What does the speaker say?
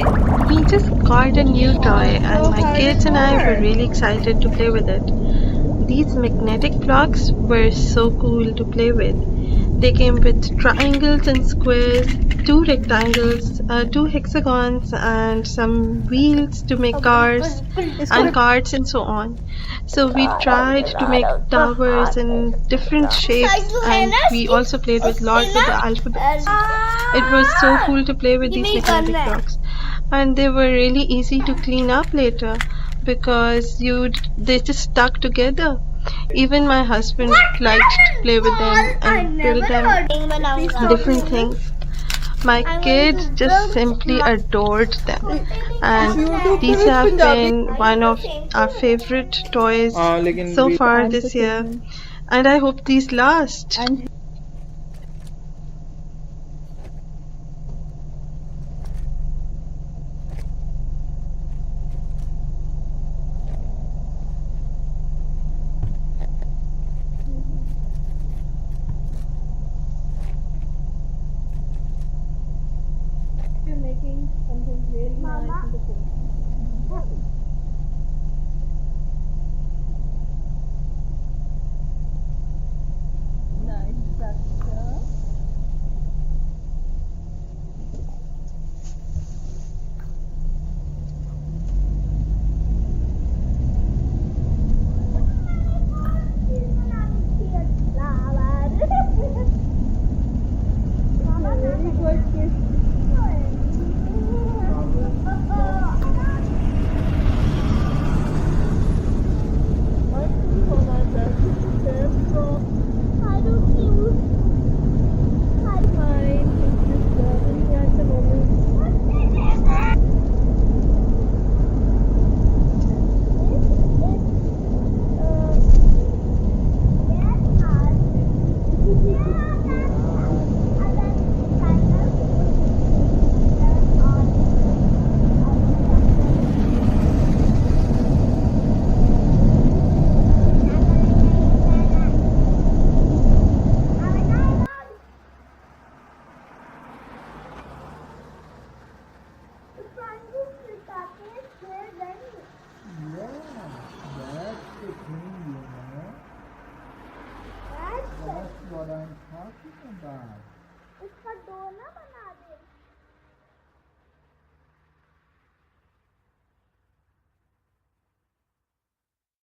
toy. We just got a new toy, and my kids and I were really excited to play with it. These magnetic blocks were so cool to play with. They came with triangles and squares, two rectangles, two hexagons, and some wheels to make cars and carts and so on. So we tried to make towers in different shapes, and we also played with lot with the alphabets. It was so cool to play with these magnetic blocks, and they were really easy to clean up later because they just stuck together. Even my husband liked to play with them and build them different things. My kids just simply adored them, and these have been one of our favorite toys लेकिन so way far this year, and I hope these last. You're making something really nice in the food. Nice structure. Very good kiss. That's what I'm talking about. इसका डोना बना